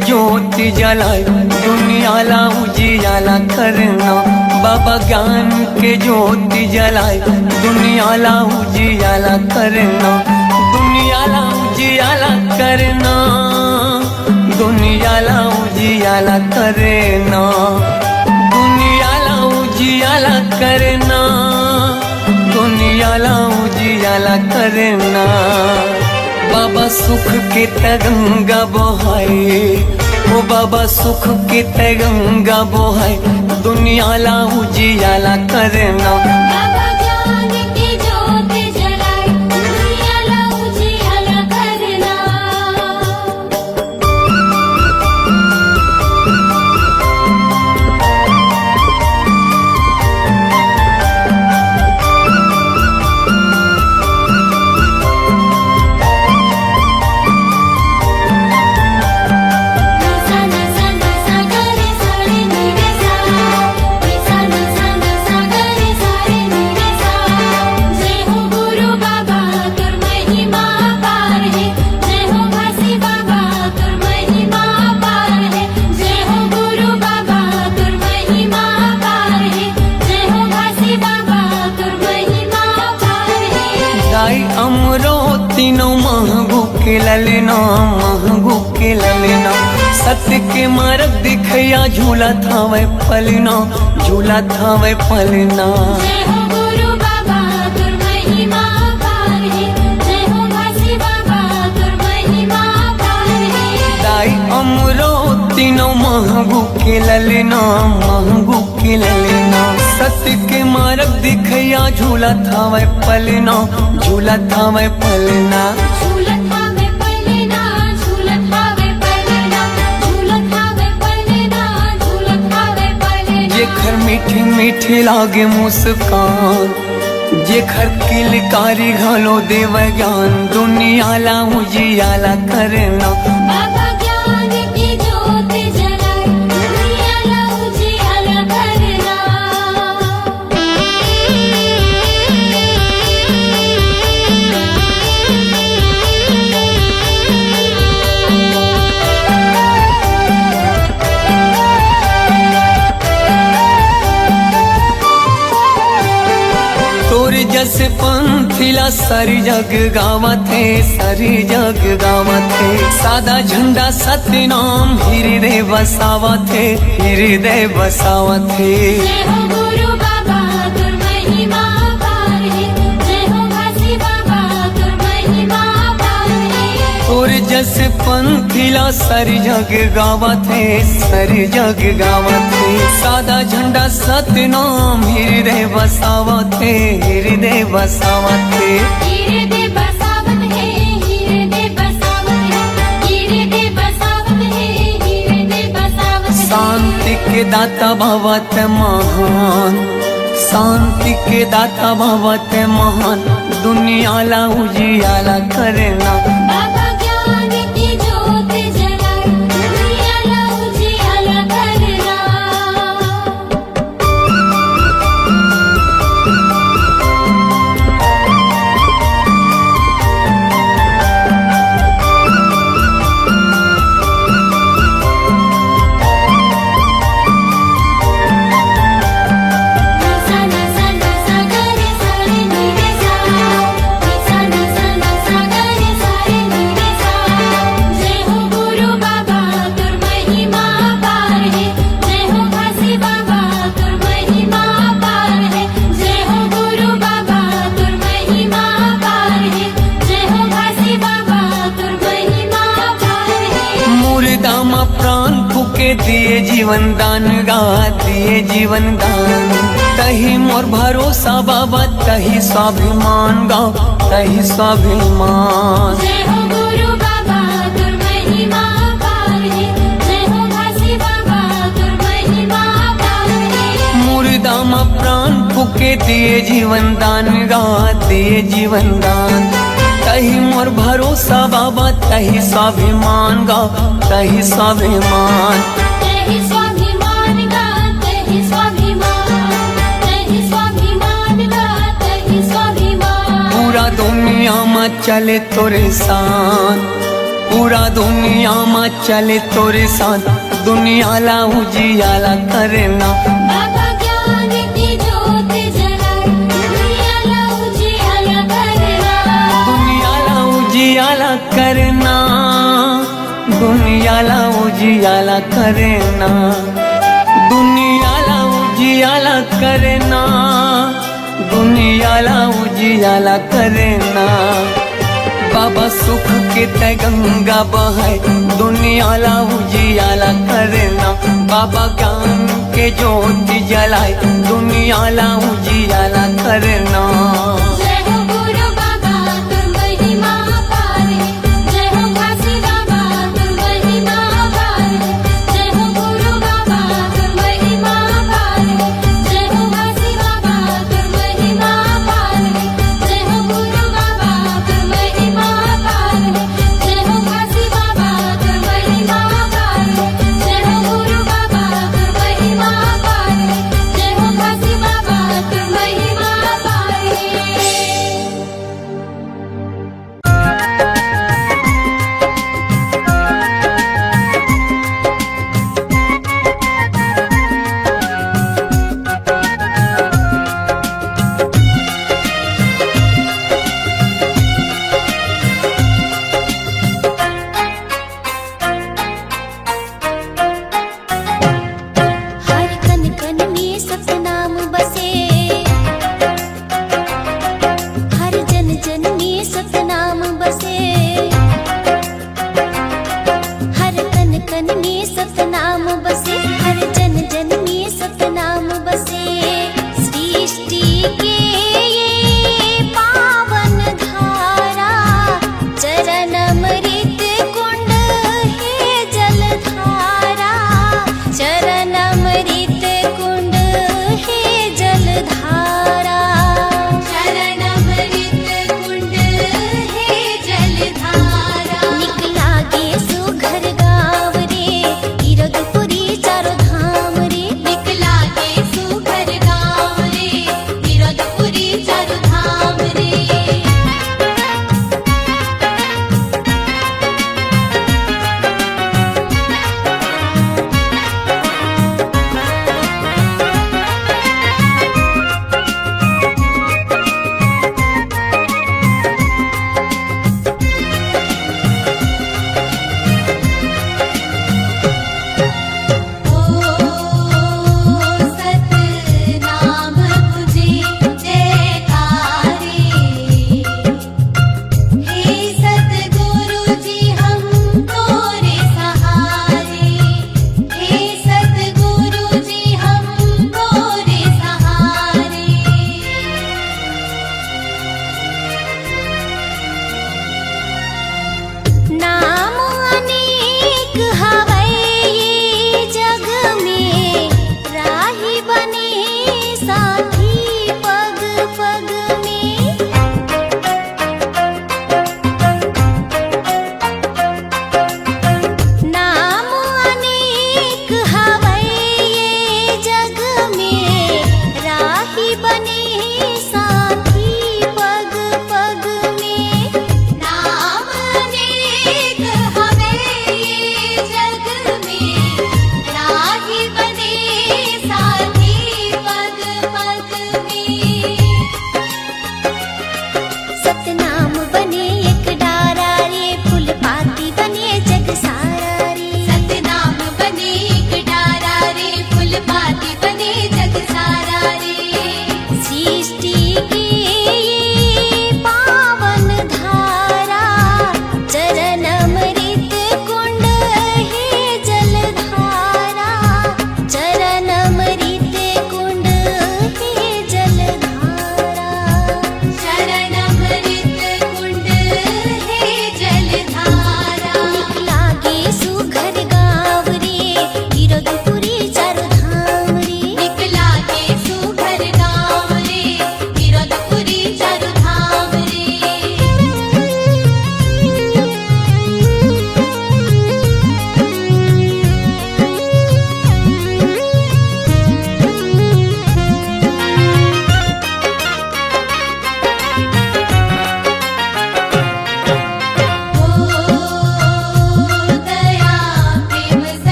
ज्योति जलाए दुनियाला उजियाला करना। बाबा ज्ञान के ज्योति जलाए दुनियाला उजियाला करना। दुनियाला उजियाला करना, दुनियाला उजियाला करना, दुनियाला उजियाला करना, दुनियाला उजियाला करना। बाबा सुख के तरंगा बहाए, ओ बाबा सुख के तरंगा बहाए दुनियाला उजियाला करना। बाबा ज्ञान की ज्योति जलाए दुनियाला उजियाला करना। तीनों महगू के ललना, महगू के ललना। सत्य के मार्ग दिखया झूला था वह पलना, झूला था वह पलना। जय हो गुरु बाबा तुर महिमा पार है, जय हो घासी बाबा तुर महिमा पार है। दाई अमरो तीनों महगू के ललना, महगू के ललना। सत्य के मार्ग दिखया झूला था वह पलना, झूला था वह पलना। झूलत हावे पलना, झूलत हावे पलना, झूलत हावे पलना, झूलत हावे पलना। जेखर मीठी मीठी लागे मुस्कान, जेखर किलकारी घालो देव ज्ञान दुनियाला उजियाला करना। बाबा ज्ञान की ज्योति जलाए दुनियाला उजियाला करना। जस पंथिला सारी जग गावत है, सारी जग गावत है। सादा झंडा सत्य नाम हृदय बसावत है, हृदय बसावत है। जय हो गुरु बाबा तुर महिमा पार है, जय हो घासी बाबा तुर महिमा पार है। और जस पंथिला सारी जग गावत है, सारी जग गावत है। सादा झंडा सत्य नाम हृदय बसावत है, हृदय बसावत है। हृदय बसावत है, हृदय बसावत है, हृदय बसावत है, हृदय बसावत है। शांति के दाता भवत महान, शांति के दाता भवत महान दुनियाला उजियाला करना। बाबा ज्ञान की ज्योति जलाए दुनियाला उजियाला करना। जय हो गुरु बाबा तुर महिमा पार है, जय हो घासी बाबा तुर महिमा पार है। जय हो गुरु बाबा तुर महिमा पार है, जय हो घासी बाबा तुर महिमा पार है। मुर्दा मा प्राण फूके दिए जीवन दान गा, दिए जीवन दान। तही मोर भरोसा बाबा, तही स्वाभिमान गा, तही स्वाभिमान। जय हो गुरु बाबा तुर महिमा पार है, जय हो घासी बाबा तुर महिमा पार है। मुर्दा मा प्राण फूके दिए जीवन दान गा, दिए जीवन दान। तही मोर भरोसा बाबा, तही स्वाभिमान गा, तही स्वाभिमान। तेहि स्वाभिमान गा, तेहि स्वाभिमान, तेहि स्वाभिमान गा, तेहि स्वाभिमान। पूरा दुनिया में चले तोरे शान, पूरा दुनिया में चले तोरे साथ दुनिया ला उजियाला करना बाबा ज्ञान की ज्योत जलाए दुनिया ला उजियाला करना दुनिया ला उजियाला करना दुनिया ला उजियाला करना दुनिया ला उजियाला करना दुनिया ला उजियाला करना बाबा सुख के तय गंगा बहाय दुनिया ला उजियाला करना बाबा ज्ञान के ज्योति जलाए दुनिया ला उजियाला करना जय हो गुरु बाबा तुम महिमा पार है जय हो काशी बाबा तुम महिमा पार है जय हो गुरु बाबा तुम महिमा पार है जय हो काशी बाबा तुम महिमा पार है जय हो गुरु बाबा तुम महिमा पार है जय हो काशी बाबा तुम महिमा पार है जय हो गुरु बाबा तुम महिमा पार है जय हो काशी बाबा तुम महिमा पार है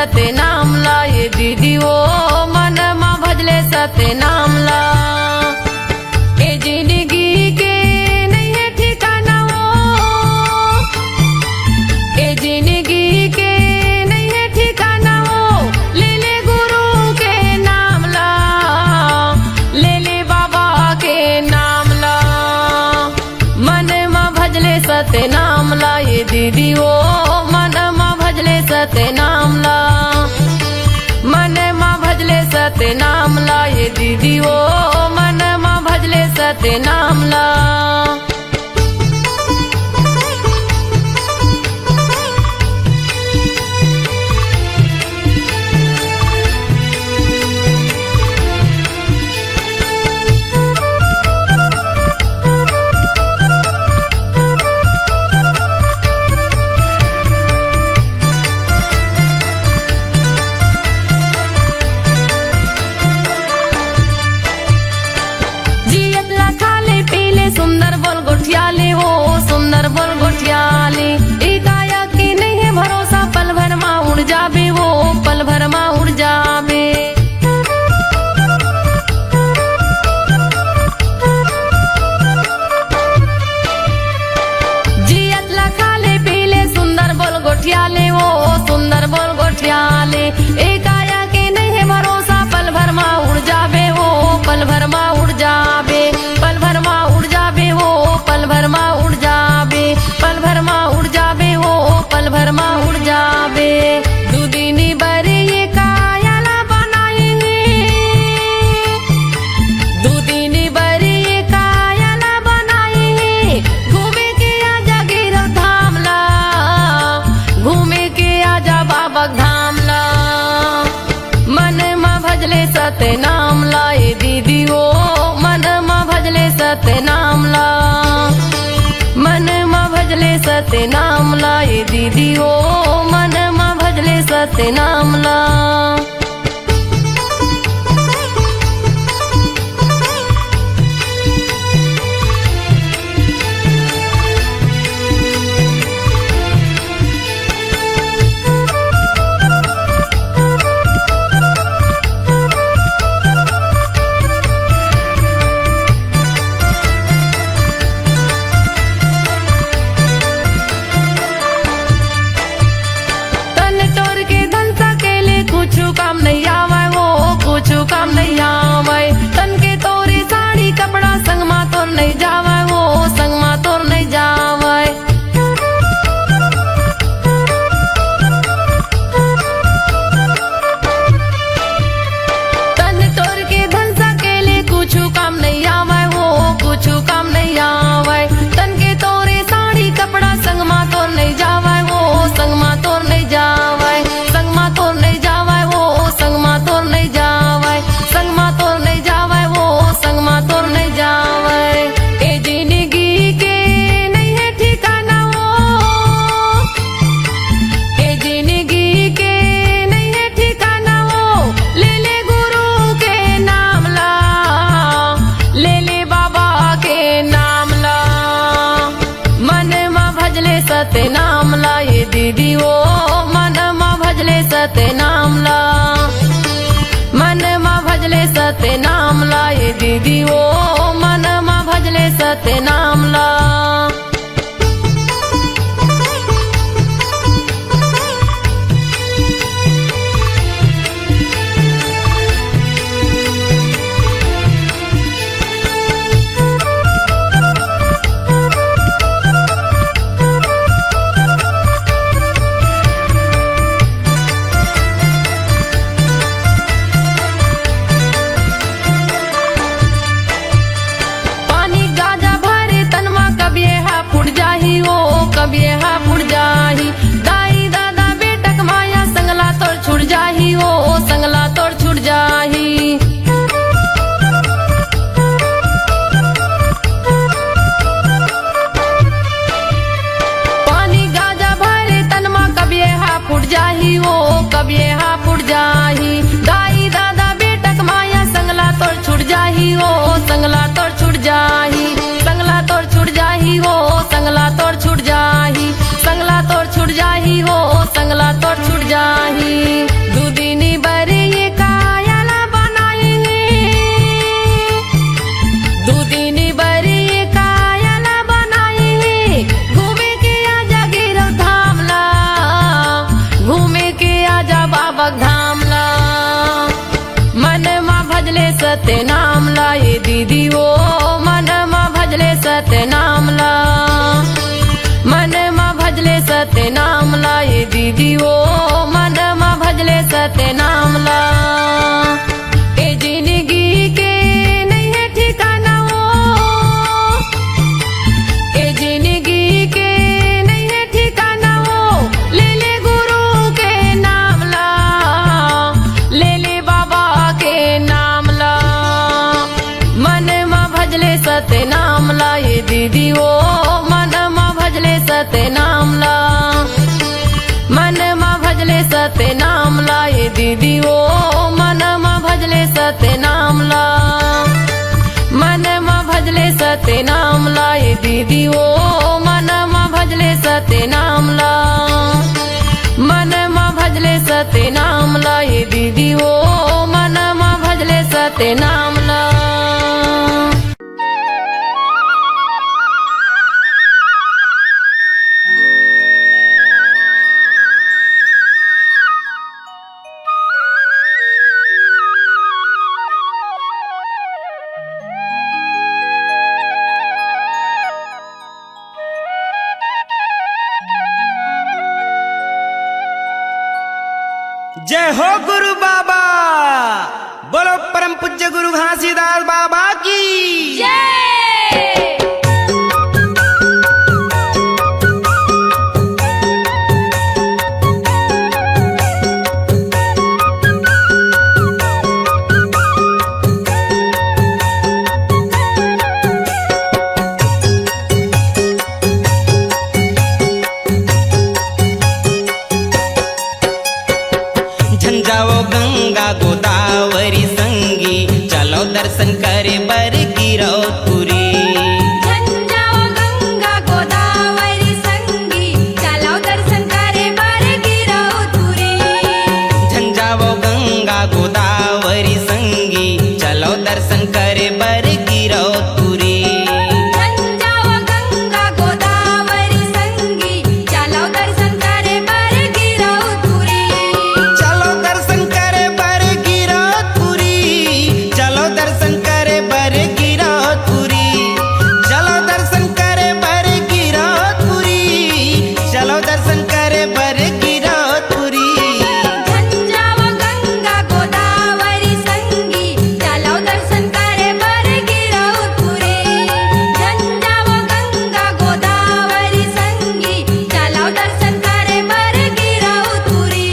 सत्य नाम ला ये दीदी वो मन माँ भजले सत्य नाम ला। ए जिंदगी के नहीं है ठिकाना वो, ए जिंदगी के नहीं है ठिकाना वो, ले ले गुरु के नाम ला, ले ले बाबा के नाम ला। मन माँ भजले सत्य नाम ला ये दीदी वो मन माँ भजले सत्य नाम ला। मन माँ भजले सत्य नाम ला ये दीदी वो मन माँ भजले सत्य नाम ला। सुंदर बोल गोठियाले हो सुंदर बोल गोठियाले, काया की नहीं है भरोसा पल भर माँ उड़ जाबे वो पल भर माँ उड़ जाबे। जियत लखाले पीले सुंदर बोल गोठियाले हो सुंदर बोल गोठियाले, काया के नहीं है भरोसा पल भर माँ उड़ जाबे वो पल भर माँ उड़ जाबे। पल भर माँ उड़ जाबे वो पल भर माँ उड़ जाबे, पल भर माँ उड़ जाबे वो पल भर माँ उड़ जाबे। दुदिनी बरे ये कायाला बनाए हैं, दुदिनी बरे ये कायाला बनाए हैं, घूमे के आजा गिरव धाम ला, घूमे के आजा बाबा धाम ला। मन माँ भजले सत्य नाम ला ये दीदी वो मन माँ भजले सत्य नाम ला। मन माँ भजले सत्य नाम ला ये दीदी वो मन माँ भजले सत्य नाम ला। काम नहीं आवे वो कुछ काम नहीं आवे, तन के तोरी साड़ी कपड़ा संग मा तोर नहीं जावे वो संग मा तोर नहीं जावे। तन तोर के धन सकेले कुछ काम नहीं आवे वो कुछ काम नहीं आवे, तन के तोरे साड़ी कपड़ा संग मा तोर नहीं जावे वो संग मा तोर नहीं जावे, संग मा तोर नहीं जावे संग मा तोर नहीं जावे, संग मा तोर नहीं जावे वो संग मा तोर नहीं जावे। ए जिंदगी के नहीं है ठिकाना वो, ए जिंदगी के नहीं है ठिकाना वो, ले ले गुरु के नाम ला, ले ले बाबा के नाम ला। मन माँ भजले सत्य नाम ला ये दीदी वो मन माँ भजले सत्य नाम ला। मन माँ भजले सत्य नाम ला ये दीदी वो मन माँ भजले सत्य नाम ला। कब यहाँ फुट जाही दाई दादा बेटक माया संगला तोड़ छुट जाही हो संगला तोड़ छुट जाही। पानी गाजा भरे तनमा कब यहाँ फुट जाही हो कब यहाँ फुट जाही। दाई दादा बेटक माया संगला तोड़ छुट जाही हो संगला तोड़ छुट जाही, संगला तोड़ छुट जाही हो संगला तोड़ छुट जाही, संगला तोड़ छुट जाही हो संगला तोड़ छुट जाही। सत्य नाम ला ये दीदी वो मन मा भजले सत्य नाम ला मन मा भजले सत्य नाम ला ये दीदी वो मन मा भजले सत्य नाम ला ए जिंदगी के नहीं है ठिकाना वो ए जिंदगी के नहीं है ठिकाना वो ले ले गुरु के नाम ला ले ले बाबा के नाम ला मन मा भजले सत्य नाम ला ये दीदी वो मन मा भजले सत्य नाम ला मन मा भजले सत्य नाम ला ये दीदी वो मन मा भजले सत्य नाम ला मन मा भजले सत्य नाम ला ये दीदी वो मन मा भजले सत्य नाम ला मन मा भजले सत्य नाम ला ये दीदी वो मन मा भजले सत्य नाम ला जय हो गुरु बाबा, बोलो परम पूज्य गुरु घासीदास बाबा की जय। झंझाओ गंगा गोदावरी संगी, चलो दर्शन करे बर गिरौतपुरी। झंझाओ गंगा गोदावरी संगी, चलो दर्शन करे बर गिरौतपुरी। झंझाओ गंगा गोदावरी संगी, चलो दर्शन करे बर गिरौतपुरी। झंझाओ गंगा गोदावरी संगी, चलो दर्शन करे बर गिरौतपुरी। चलो दर्शन करे बर गिरौतपुरी, चलो दर्शन करे बर गिरौतपुरी। चलो दर्शन करे बर गिरौतपुरी, चलो दर्शन करे बर गिरौतपुरी। झंझाओ गंगा गोदावरी संगी, चलो दर्शन करे बर गिरौतपुरी। झंझाओ गंगा गोदावरी संगी, चलो दर्शन करे बर गिरौतपुरी।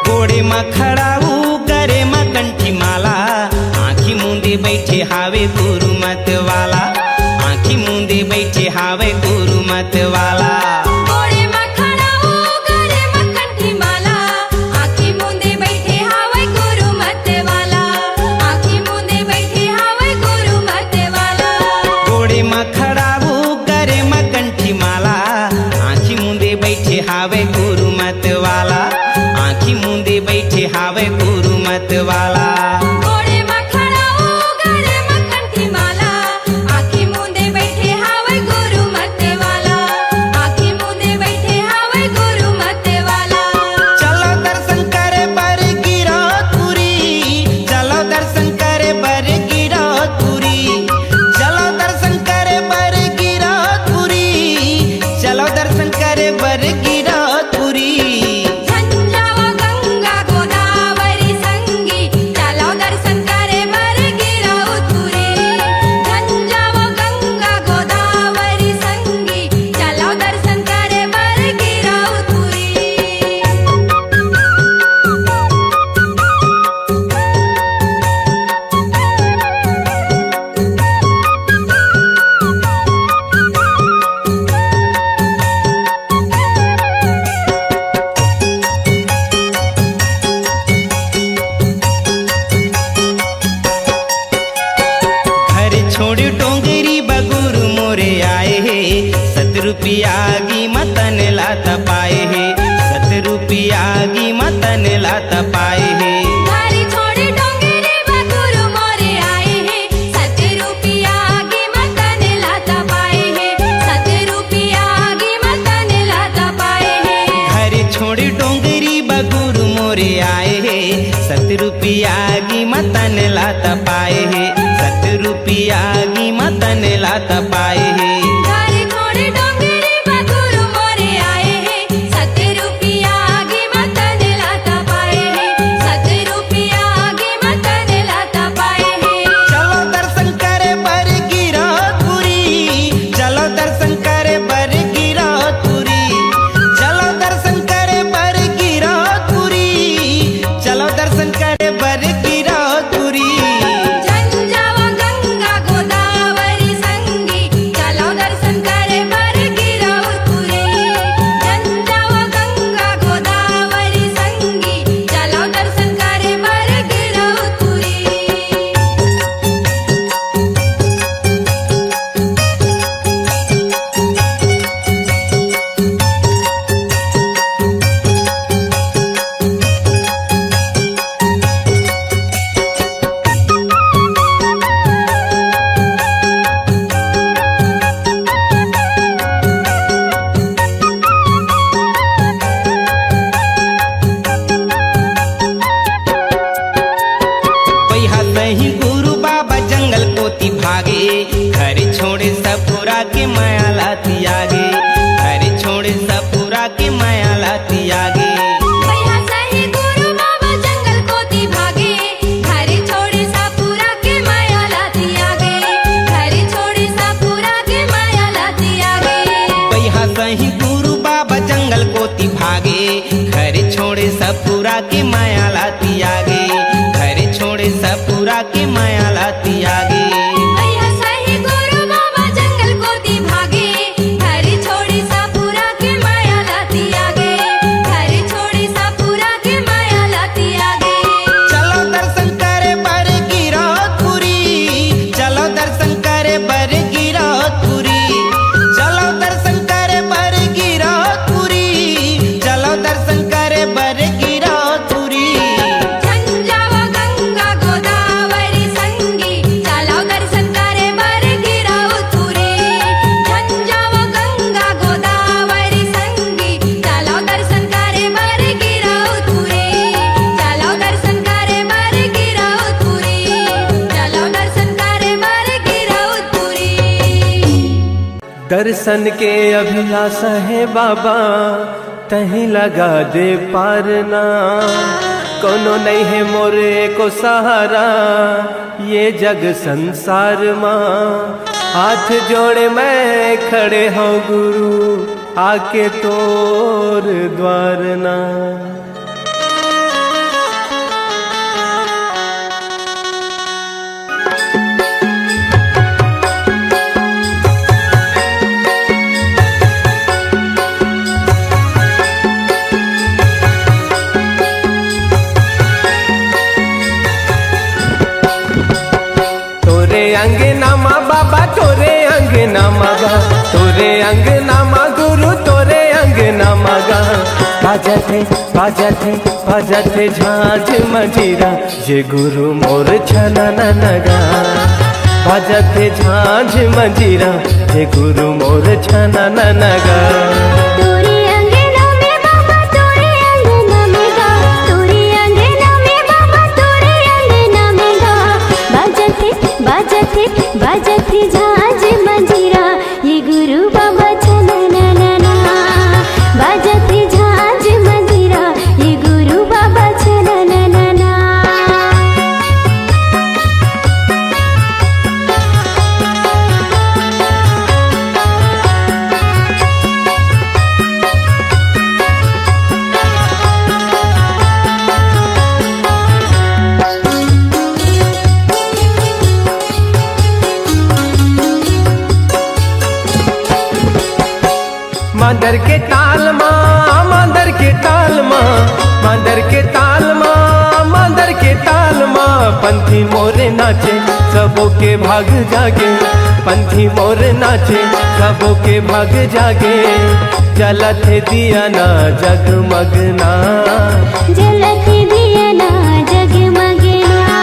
घोड़े में खड़ाऊ करे में कंठी माला, आँखी मूंदे बैठे हावे गुरु मत वाला। आँखी मूंदे बैठे हावे गुरु मत वाला। घोड़े में खड़ा हो गरे मक्खी माला, आँखी मूंदे बैठे हावे गुरु मत वाला। आँखी मूंदे बैठे हावे गुरु मत वाला। घोड़े में खड़ाऊ करे में कंठी माला, आँखी मूंदे बैठे हावे गुरु मत वाला। आँखी मूंदे बैठे हावे गुरु मत वाला। घोड़े में खड़ा हो गरे मक्खी माला, आँखी मूंदे बैठे हावे गुरु मत वाला। आँखी मूंदे बैठे हावे गुरु मत वाला। चलो दर्शन करे बर गिरौतपुरी, चलो दर्शन करे बर गिरौतपुरी। चलो दर्शन करे बर गिरौतपुरी, चलो दर्शन करे बर गिरौतपुरी। झंझाओ गंगा गोदावरी संगी, चलो सतरूपियागी मतन लात पाए है, सतरूपियागी मतन लात पाए है। घरी छोड़ी डोंगरी बगुरु मोरे आए हैं, सतरूपियागी मतन लाता पाए हैं, सतरूपियागी मतन लाता पाए हैं। घर छोड़ी डोंगरी बगुरु मोरे आए है, सतरूपियागी मतन लात पाए है, सतरूपियागी मतन लात पाए है। घरी छोड़ी डोंगरी बगुरु मोरे आए हैं, सतरूपियागी मतन लाता पाए हैं, सतरूपियागी मतन लाता पाए हैं। चलो दर्शन करे बर गिरौदपुरी, चलो दर्शन करे बर गिरौदपुरी, चलो दर्शन करे बर गिरौदपुरी, चलो दर्शन करे बर गिरौदपुरी। झंझावा गंगा गोदावरी संगी, चलो दर्शन करे बर गिरौदपुरी। झंझावा गंगा गोदावरी संगी, चलो दर्शन करे बर गिरौदपुरी। पैहा सही गुरु बाबा जंगल पोती भागे, घर छोड़े सपुरा के माया लाती आगे, घर छोड़े सपुरा के माया लाती आगे। भैया सही गुरु बाबा जंगल कोती भागे, घर छोड़े सापुरा के माया लाती आगे, घर छोड़े सापुरा के माया लाती आगे। पैहा सही गुरु बाबा जंगल पोती भागे, घर छोड़े सपुरा के माया लाती आगे, घर छोड़े सपुरा के माया लाती आगे। भैया सही गुरु बाबा जंगल कोती भागे, घर छोड़े सापुरा के माया लाती आगे, घर छोड़े सापुरा के माया लाती आगे। चलो दर्शन करे बर गिरौदपुरी, चलो दर्शन करे बर गिरौदपुरी, चलो दर्शन करे बर गिरौदपुरी, चलो दर्शन करे बर गिरौदपुरी। झंझावा गंगा गोदावरी संगी, चलो दर्शन करे बर गिरौदपुरी। झंझावा गंगा गोदावरी संगी, चलो दर्शन करे बर गिरौदपुरी, चलो दर्शन करे बर गिरौदपुरी, चलो दर्शन करे बर गिरौदपुरी। दर्शन के अभिलाषा है बाबा, तहीं लगा दे पारना, कोनो नहीं है मोरे को सहारा, ये जग संसार माँ। हाथ जोड़े मैं खड़े हूँ गुरु, आके तोर द्वारना। तोरे अंगनामा बाबा, तोरे अंगनामा गा, तोरे अंगनामा गुरु, तोरे अंगनामा गा। बाजते बाजते बाजते झांझ मंजीरा, ये गुरु मोर छना नगा। बाजते झांझ मंजीरा, ये गुरु मोर छना नगा। तोरे अंगना में बाबा, तोरे अंगना में गा, तोरे अंगना में बाबा, तोरे अंगना में गा। बाजते बाजते बाजते झांझ मंजीरा, ये गुरु बाबा छना ना ना ना। बाजते झांझ मंजीरा, ये गुरु बाबा छना ना ना ना। मांदर के ताल माँ, मांदर के ताल माँ, मांदर के ताल माँ, मांदर के ताल माँ। पंथी मोरे नाचे सबों के भाग जागे, पंथी मोरे नाचे सबों के भाग जागे। जलत दिया ना जगमगना, जलत दिया ना जगमगना।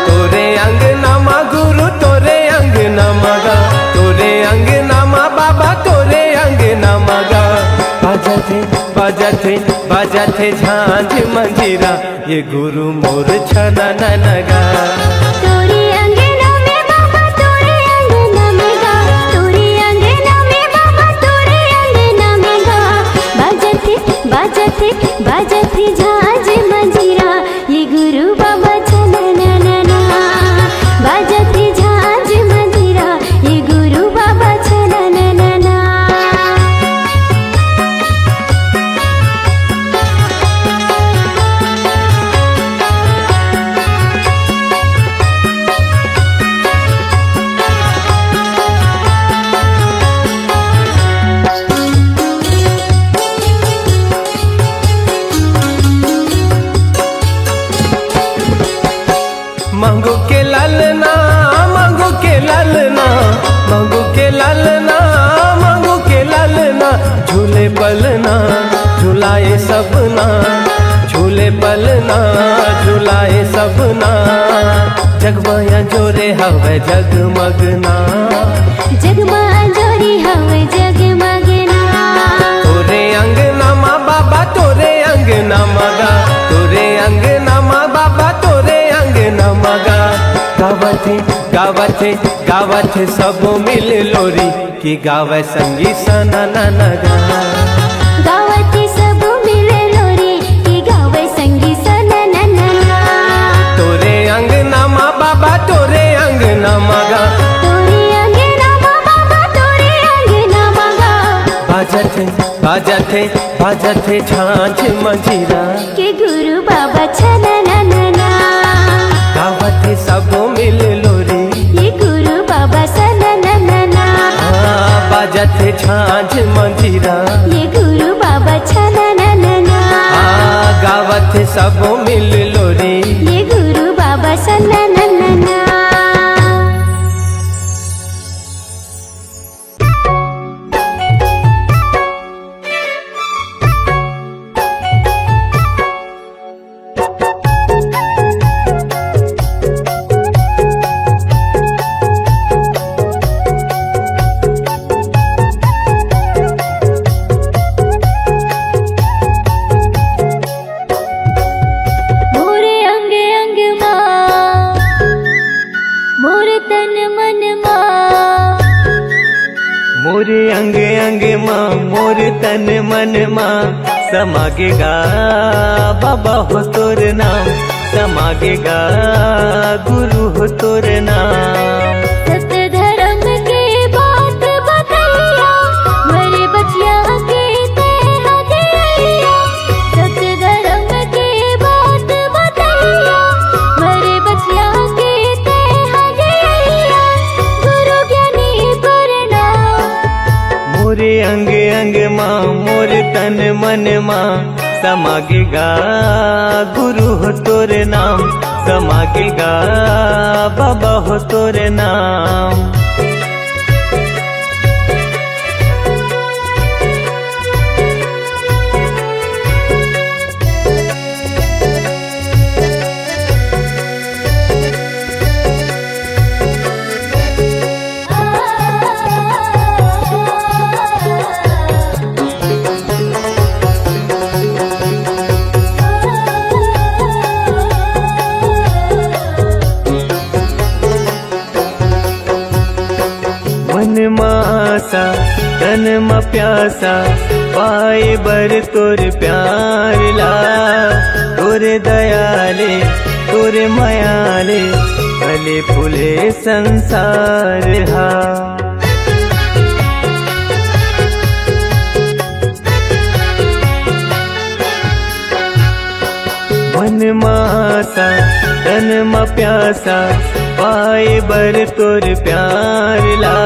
तोरे अंगना मा गुरु तोरे अंगना मगा, तोरे अंगना मा बाबा तोरे अंगना मगा। बाजते बाजते बाजते झांझ मंजीरा, ये गुरु मोर छना नगा। तोरे अंगना में बाबा तोरे अंगना में गा, तोरे अंगना में बाबा तोरे अंगना में गा। बाजते बाजते बाजते झांझ मंजीरा, ये गुरु बाबा छना ना। बाजते झांझ मंजीरा, ये गुरु बाबा छना ना। मांगो के लालना मांगो के लालना, मांगो के लालना मांगो के लालना। झूले पलना झुलाए सबना, झूले पलना झुलाए सबना। जगमाया जोरे हवे जगमगना, जगमा जोरी हवे जगमगना। तोरे अंगना मा बाबा तोरे अंगना मगा, तोरे अंगना मा बाबा तोरे अंगना मगा। गावथे गावथे गावथे सबो मिल लोरी, की गावे संगी सना नगा। गावती सब मिले लोरी, की गावे संगी सना ना। तोरे अंगना मा बाबा तोरे अंगना मगा, तोरे अंगना मा बाबा तोरे अंगना मगा। बाजथे बाजथे बाजथे झांझ मंजीरा, के गुरु बाबा छना ना। गावथे सबो मिल लोरी, ये गुरु बाबा सना ना। बाजथे झांझ मंजीरा, ये गुरु बाबा छना ना। गावथ सबो मिल लोरी। ये गुरु बाबा सना ना। मोरे अंग अंग माँ, मोरे तन मन माँ। मोरे अंग अंग माँ मोर तन मन माँ, समागेगा बाबा हो तोर नाम, समागेगा गुरु हो तोर नाम। सत्य धर्म के बात बतैया, मरे बचिया के ते हदिया। सत्य धर्म के बात बतैया, मरे बचिया के ते हदिया। गुरु ज्ञानी प्रणाम। मोरे अंग अंग माँ मोर तन मन माँ, समागेगा गुरु हो तोर नाम, समागेगा बाबा हो तोर नाम। मन मासा तन म प्यासा, पाए बर तोर प्यार ला। तोरे दयाले तोरे मयाले, फले फूले संसार हा। मन मासा तन म प्यासा, पाए बर तोर प्यार ला।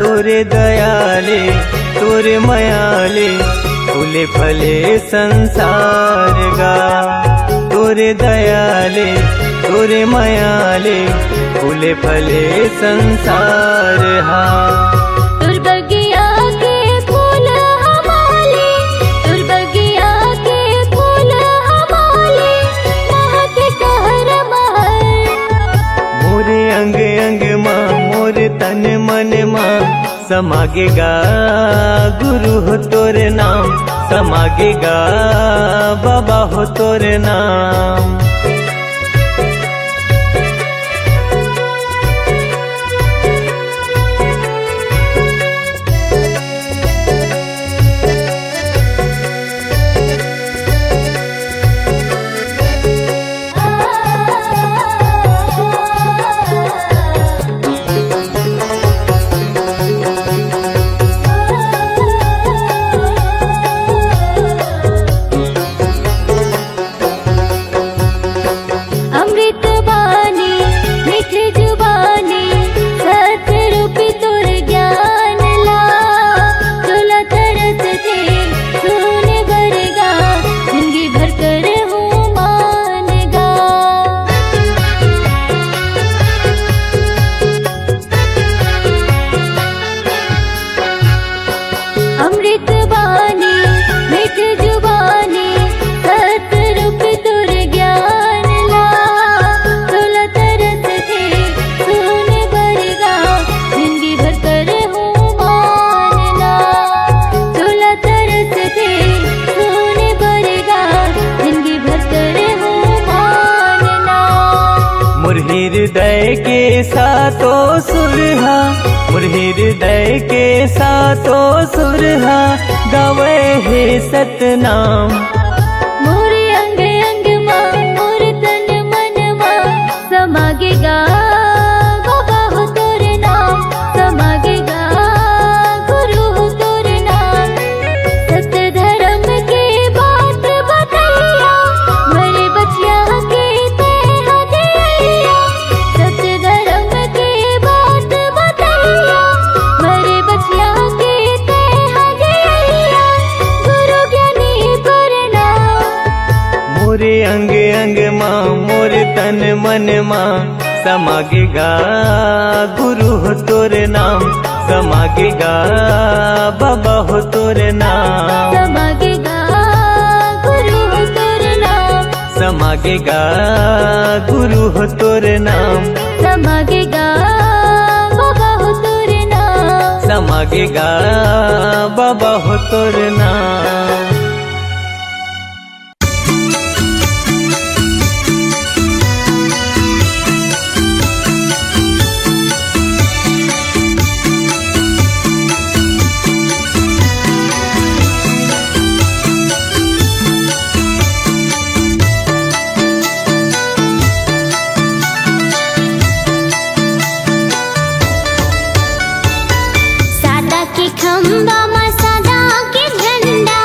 तोरे दयाले तोरे मयाले, फूले फले संसार गा। तोरे दयाले तोरे मायाले फूले फले संसार हा। तुर बगिया के फूल हमारे, तुर बगिया के फूल हमारे, महक कहर महर। मोरे अंग अंग माँ मोरे तन मन माँ समागेगा गुरु हो तोरे नाम, समागेगा बाबा हो तोरे नाम। अमृत बानी मीठ जुबानी, सत रूपी तुर ज्ञान ला। चोला तरस थे सुन बरगा, जिंदगी भर कर हूँ मानगा। अमृत बानी मीठ जुबानी, सत रूपी तुर ज्ञान ला। चोला तरस थे सुन बरगा, जिंदगी भर कर हूँ मानना। चोला तरस थे सुन बरगा, जिंदगी भर कर हूँ मानना। मुरही हृदय के सातो सुरहा, मुरही हृदय के सातो सुरहा गावे हे सतनाम। मोरे अंग अंग माँ मोर तन मन माँ समागेगा बाबा हो तोरे नाम, समागेगा गुरु हो तोरे नाम। सत्य धर्म के बात बतैया, मरे बचिया के ते हदिया। सत्य धर्म के बात बतैया, मरे बचिया के ते हदिया। गुरु ज्ञानी प्रणाम। मोरे अंग अंग माँ मोरे तन मन माँ समागेगा गुरु हो तोरे नाम, समागेगा बाबा हो तोरे नाम। समागेगा गुरु हो तोरे नाम, समागेगा गुरु हो तोरे नाम, समागेगा बाबा हो तोरे नाम। समागेगा बाबा हो तोरे नाम। सादा के खंबा मा सादा के झंडा,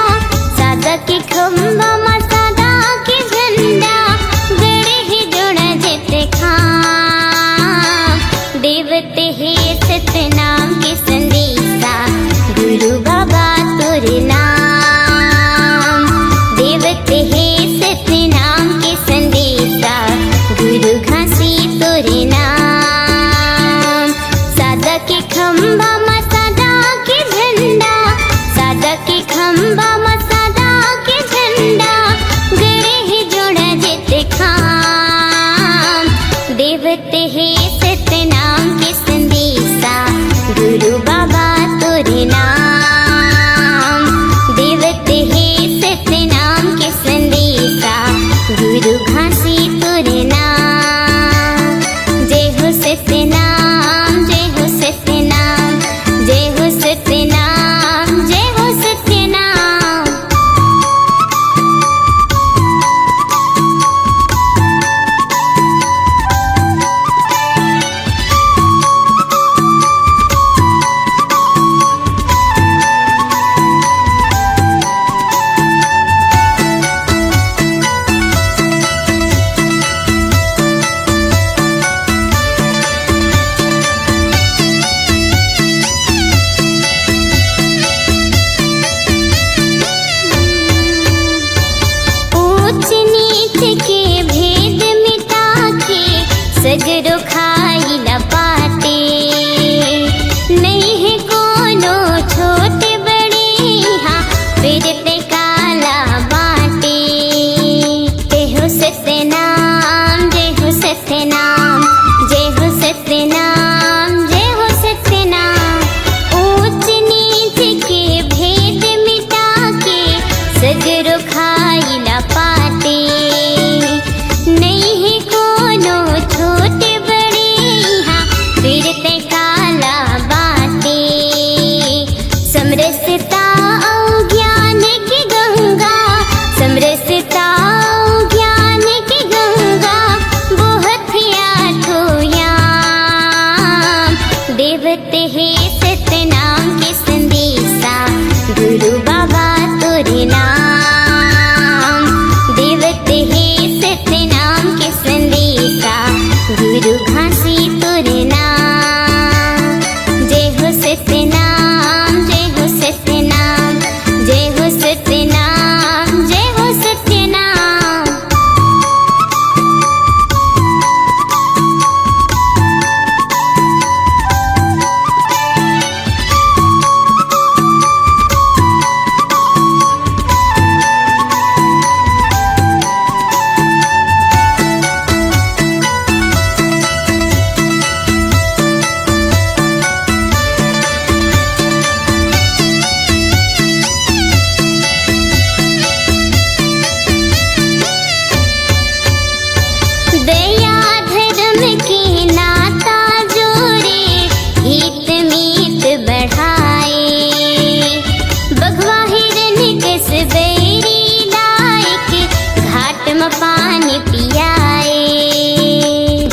में पानी पियाए।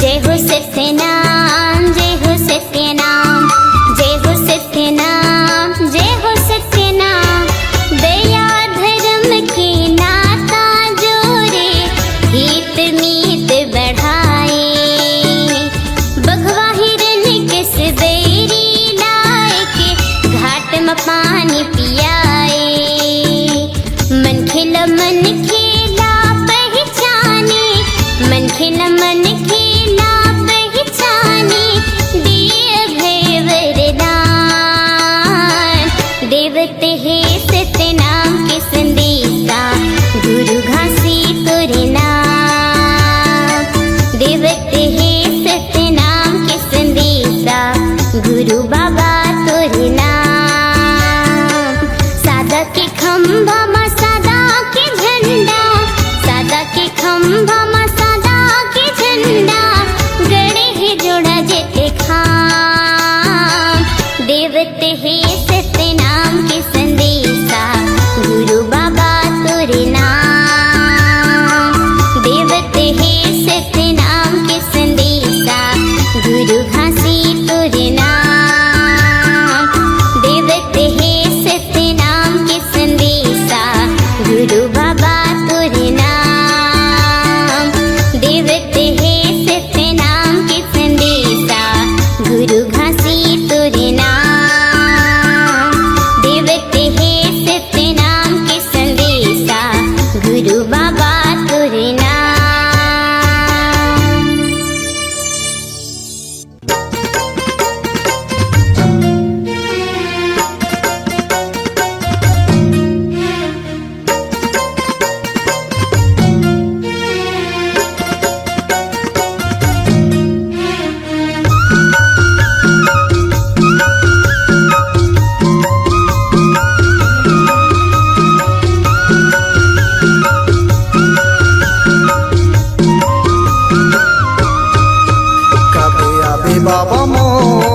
जय हो सत्यनाम, जय हो सत्यनाम, जय हो सत्यनाम, जय हो सत्यनाम। दया धर्म के नाता जोड़े, हित मीत बढ़ाए। बघवा हिरन के सवेरी लाए के घाट में पानी पियाए। मन खिला पहचाने, मन खिला पहचाने, दिए भय वरदान। देवते है सत्यनाम के संदेशा, गुरु घासी तोरे नाम। देवते है सत्यनाम के संदेशा, गुरु बाबा तोरे नाम। सादा के खंभा में सादा के झंडा, सादा के खंभा में सादा के झंडा, गड़े है जोड़ा जेते खाम। देवते है सत्यनाम के संदेशा, गुरु बाबा तोरे नाम। देवते है सत्यनाम के संदेशा, गुरु घासी तोरे नाम। देवते है सत्यनाम के संदेशा, गुरु बाबा तोरे नाम। देवते है सत्यनाम के संदेशा, गुरु घासी तोरे नाम। देवते है सत्यनाम के संदेशा, गुरु बाबा तोरे नाम। कबे आबे बाबा मोर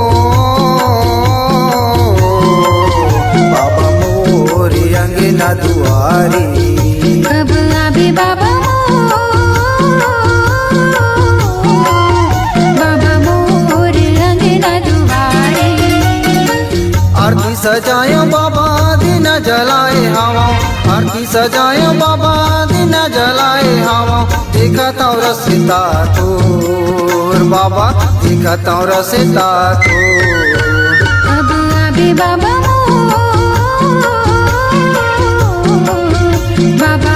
अंगना दुआरी। कब आबे बाबा मोर अंगना दुआरे। आरती सजाए बाबा दिन जलाए हवा, आरती सजाए बाबा दिन जलाए हवा। देखत और रसिता तोर बाबा, देखत और रसिता तोर। अब आबे बाबा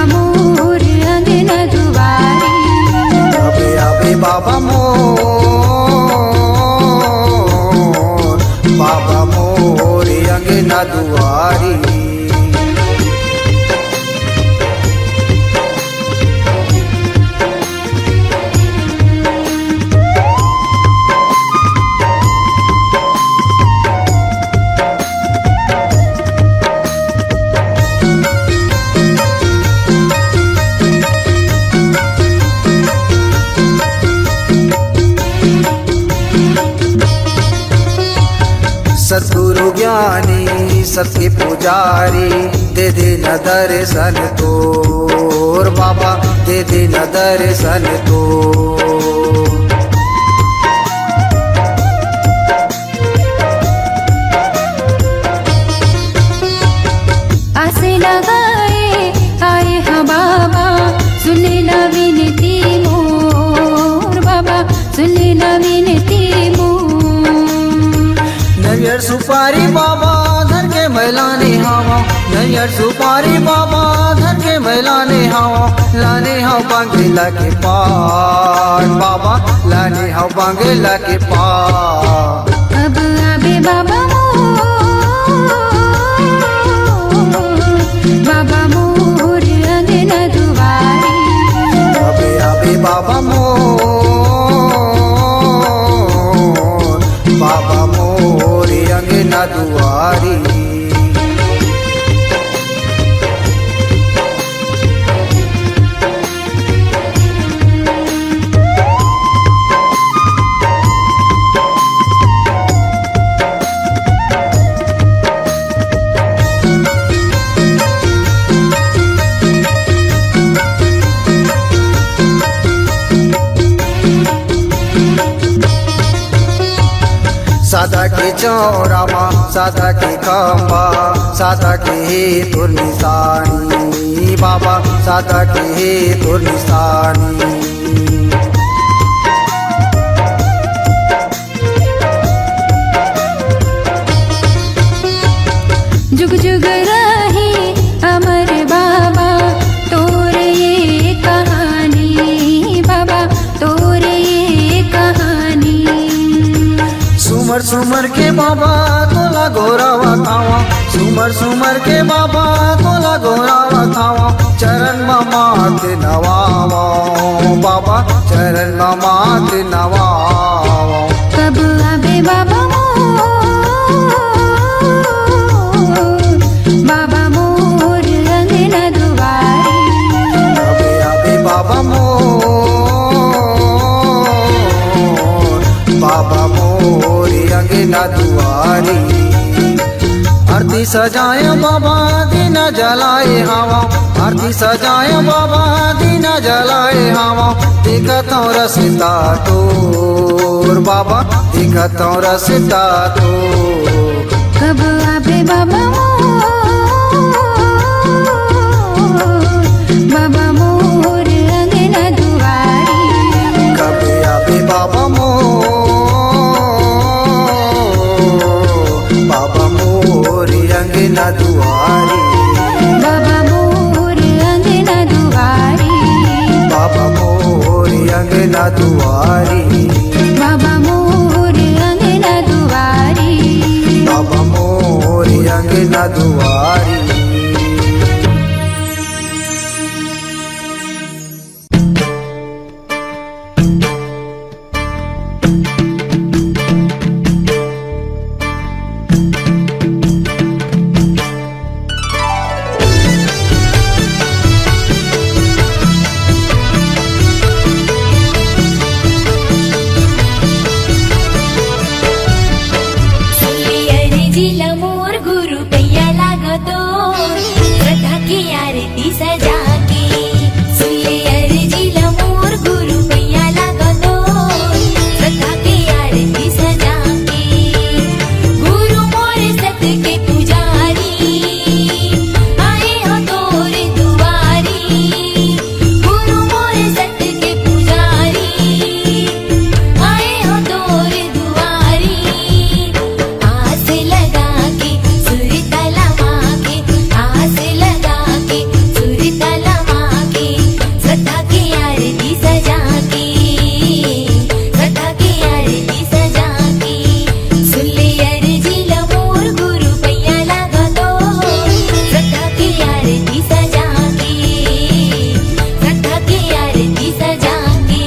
मोर अंगना दुआरे। कबे आबे बाबा मोर अंगना दुआरी। सद्गुरु ज्ञानी सबके पुजारी, दे दे न दर्शन तोर बाबा, दे दे न दर्शन तोर। आसे लगाए आए हाँ बाबा, सुन ला विनती मोर बाबा, सुन ला विनती मोर। नैयर सुपारी बाबा धर के मैलाने हवा, नैयर सुपारी बाबा धर के मैलाने हवा। लाने हाव बांगेला के पार बाबा, लाने हाव बांगेला के पार। अब आबे बाबा मोर अंगना दुआरे। कबे आबे बाबा मोर अंगना दुआरी। साधा के चौरामा साधा के खंबा साधा के हे तुर निशानी बाबा साधा के हे तुर निशानी जुग जुग रहे अमर बाबा तोर ये कहानी बाबा तोर ये कहानी सुमर सुमर के बाबा तोला गोरावा खावा सुमर सुमर के बाबा तोला गोरावा खावा चरण मात नवावा बाबा चरण मात नवावा कब आबे बाबा बाबा मोर अंगना दुआरी अबे अबे बाबा मोर अंगना दुआरी आरती सजाए बाबा दीना जलाए हवा आरती सजाए बाबा दीना जलाए हवा दिखत रसता तोर बाबा दिखत रसता तोर कब आबे बाबा बाबा मोर अंगना दुआरी कबे आबे बाबा मोर अंगना दुआरी बाबा मोर अंगना दुआरी बाबा मोर अंगना दुआरी बाबा मोर अंगना दुआरी बाबा मोर अंगना दुआरी जिला मोर गुरु पैया लागतो श्रद्धा की आरती सजा के सुलियर जिला मोर गुरु पैया लागतो श्रद्धा की आरती सजा के गुरु मोर सत के पुजारी आए हो तोर दुआरी गुरु मोर सत के पुजारी आए हो तोर दुआरी आस लगा के सुर तलवा के आस लगा के सुर तलवा के श्रद्धा की आरती सजा के श्रद्धा की आरती सजा के सुलियर जिला मोर गुरु पैया लागतो श्रद्धा की आरती सजा के श्रद्धा की आरती सजा के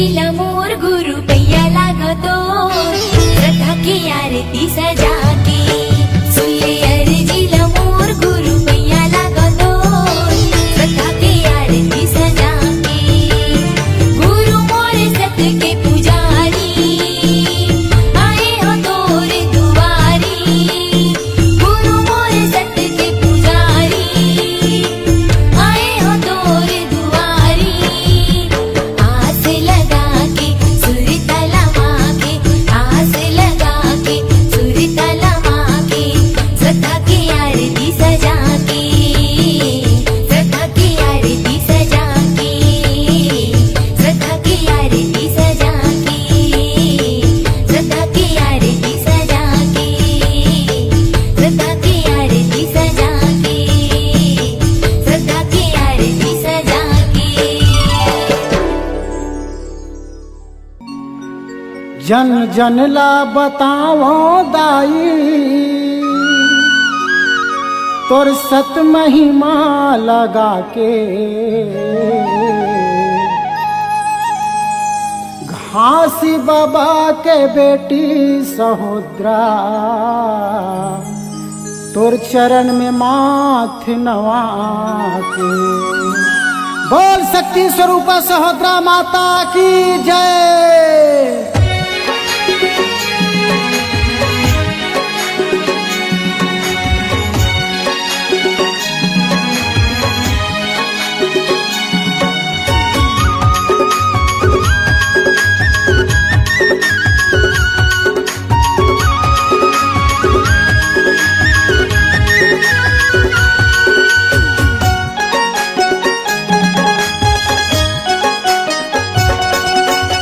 जिला मोर गुरु पैया लागतो श्रद्धा की आरती सजा के सुले अर्जिला मोर गुरु पैया लागतो श्रद्धा की आरती सजा के गुरु मोर सत के पुजारी आए हो तोर दुआरी गुरु मोर सत के पुजारी आए हो तोर दुआरी आस लगा के सुर तलवा के आस लगा के सुर तलवा के श्रद्धा की आरती सजा के श्रद्धा की आरती सजा के श्रद्धा की आरती सजा के श्रद्धा की आरती सजा के श्रद्धा की आरती सजा के श्रद्धा की आरती सजा के जन जन ला बताओ दाई तोर सत महिमा लगा के घासी बाबा के बेटी सहोदरा तोर चरण में माथ नवा के बोल शक्ति स्वरूपा सहोदरा माता की जय।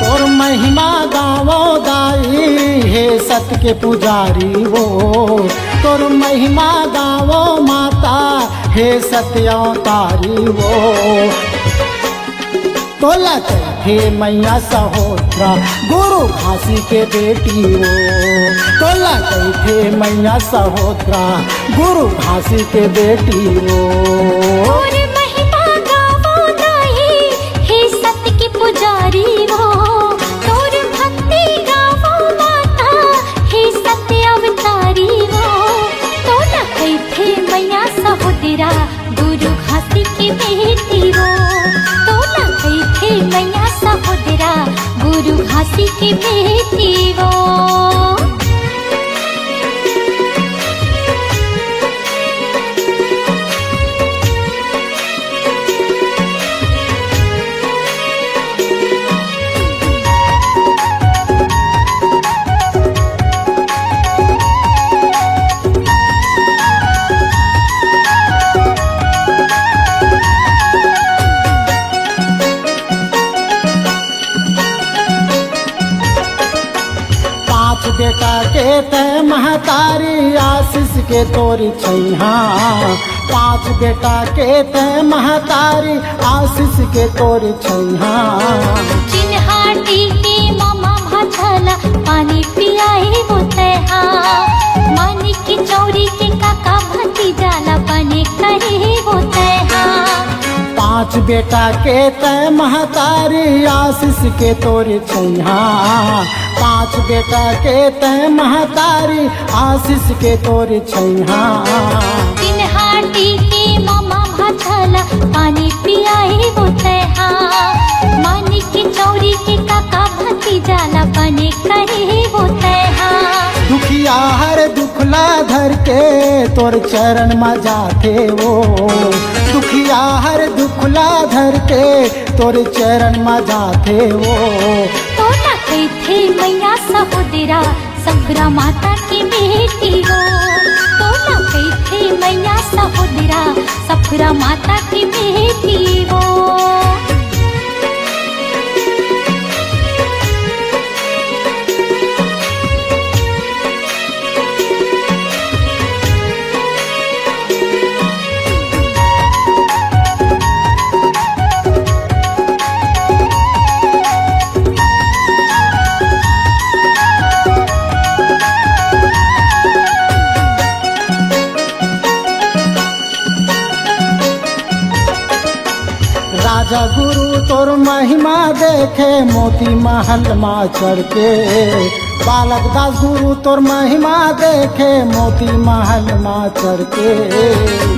तोर महिमा गावो दाई हे सत के पुजारी वो तोर महिमा गावो माता हे सत्य अवतारी वो तोला हे मैया सहोदरा गुरु घासी के बेटी वो तोला हे मैया सहोदरा गुरु घासी के बेटी वो और महिमा गावो दाई हे सत की पुजारी वो तोर भक्ति गावो माता हे सत्य अवतारी वो तो न कैथे मैया सहोदरा गुरु घासी की बेटी वो तो न कैथे मैया सहोदरा गुरु घासी की बेटी वो बेटा के तय महतारी आशीष के तोरी छैहा पांच बेटा के तय महतारी आशीष के तोरी छैहा चिन्हाटी के मामा भाछला पानी पियाए वो तैहा मानी की चौरी के काका भतीजाला बने करे वो तैहा पांच बेटा के तय महतारी आशीष के तोरी छैहा पांच बेटा के तय महतारी आशीष के तोरी छैहा चिन्हाटी के मामा भाछला पानी पियाए वो तैहा मानी की चौरी के काका भतीजाला बने करे वो तैहा दुखिया हर दुखला धर के तोर चरण में जाते वो दुखिया हर दुखला धर के तोर चरण में जाते वो तो न कैथे मैया सहोदरा सखरा माता की बेटी हो तो न कैथे मैया सहोदरा सखरा माता की बेटी हो राजा गुरु तोर महिमा देखे मोती महल माँ चढ़ के। बालक दास गुरु तोर महिमा देखे मोती महल माँ चढ़ के।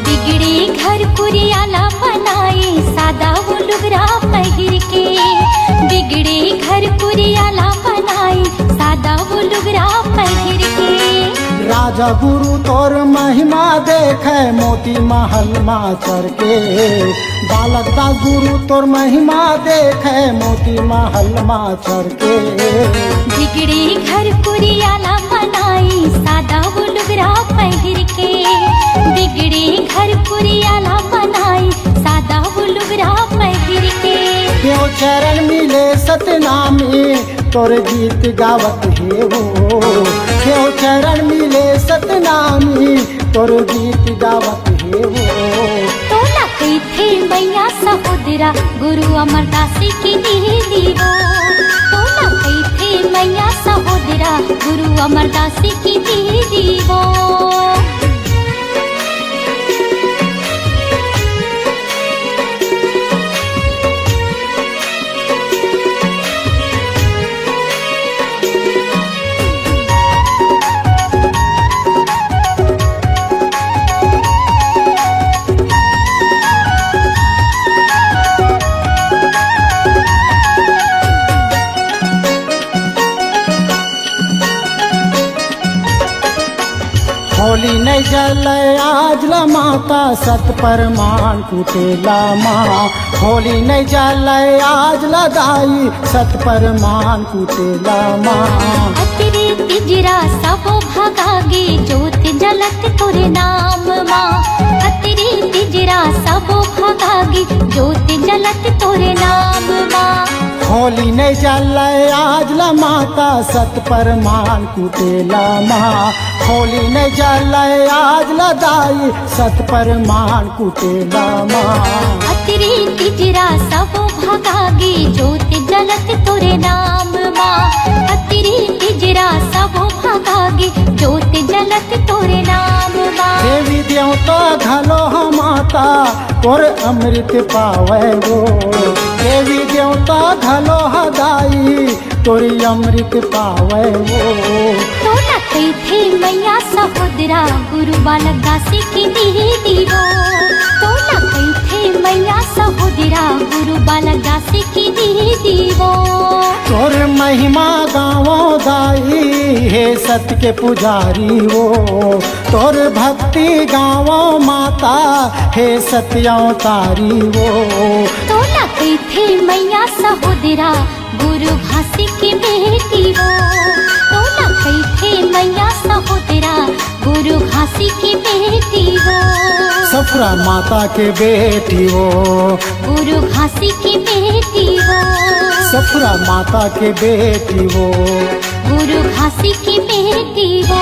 बिगड़े घर पुरियाला बनाए सादा वो लुगरा पहिर के। बिगड़े घर पुरियाला बनाए सादा वो लुगरा पहिर के। राजा गुरु तोर महिमा देखे मोती महल माँ चढ़ के। बालक दास गुरु तोर महिमा देखे मोती महल माँ चढ़ के। बिगड़े घर पुरियाला बनाई सादा वो लुगरा पहिर के। बिगड़े घर पुरियाला बनाई सादा वो लुगरा पहिर के। क्यों चरण मिले सतनामी तोर गीत गावत हे वो। क्यों चरण मिले सतनामी तोर गीत गावत हे वो। तो ना कही थे मैया सहोदरा गुरु अमरदास की दीवो। तो ना कही थे मैया सहोदरा गुरु अमरदास की दीवो। होली नहीं जले आज ला माता सत परमान कुटेला माँ। होली नहीं जले आज ला दाई सत परमान कुटेला माँ। अतिरे तिजरा सबो भगागे ज्योत जलत तोरे नाम माँ। अतिरे तिजरा सबो भगागे ज्योत जलत तोरे नाम माँ। होली नहीं जले आज ला माता सत परमान कुटेला माँ। होली नहीं जले आज ला दाई सत परमान कुटेला माँ। अतिरे तिजरा सबो भगागे ज्योत जलत तोरे नाम माँ। अतिरे तिजरा सबो भगागे ज्योत जलत तोरे नाम माँ। देवी देवता घलो हम माता तोर अमृत पावे वो। देवी देवता घलो हदाई तोरी अमृत पावे वो। तो न कही थे मैया सहोदरा गुरु बालक दास की दीवो। तो न कही थे मैया सहोदरा गुरु बालक दास की दीवो। तोर महिमा गावो दाई हे सत्य के पुजारी वो। तोर भक्ति गावो माता हे सत्यावतारी वो। तो न कही थे मैया सहोदरा गुरु भासी की बेटी वो। तो न कही थे मैया सहोदरा गुरु घासी की बेटी वो। सफरा माता के बेटी वो। गुरु घासी की बेटी वो। सफरा माता के बेटी वो। गुरु घासी की बेटी वो।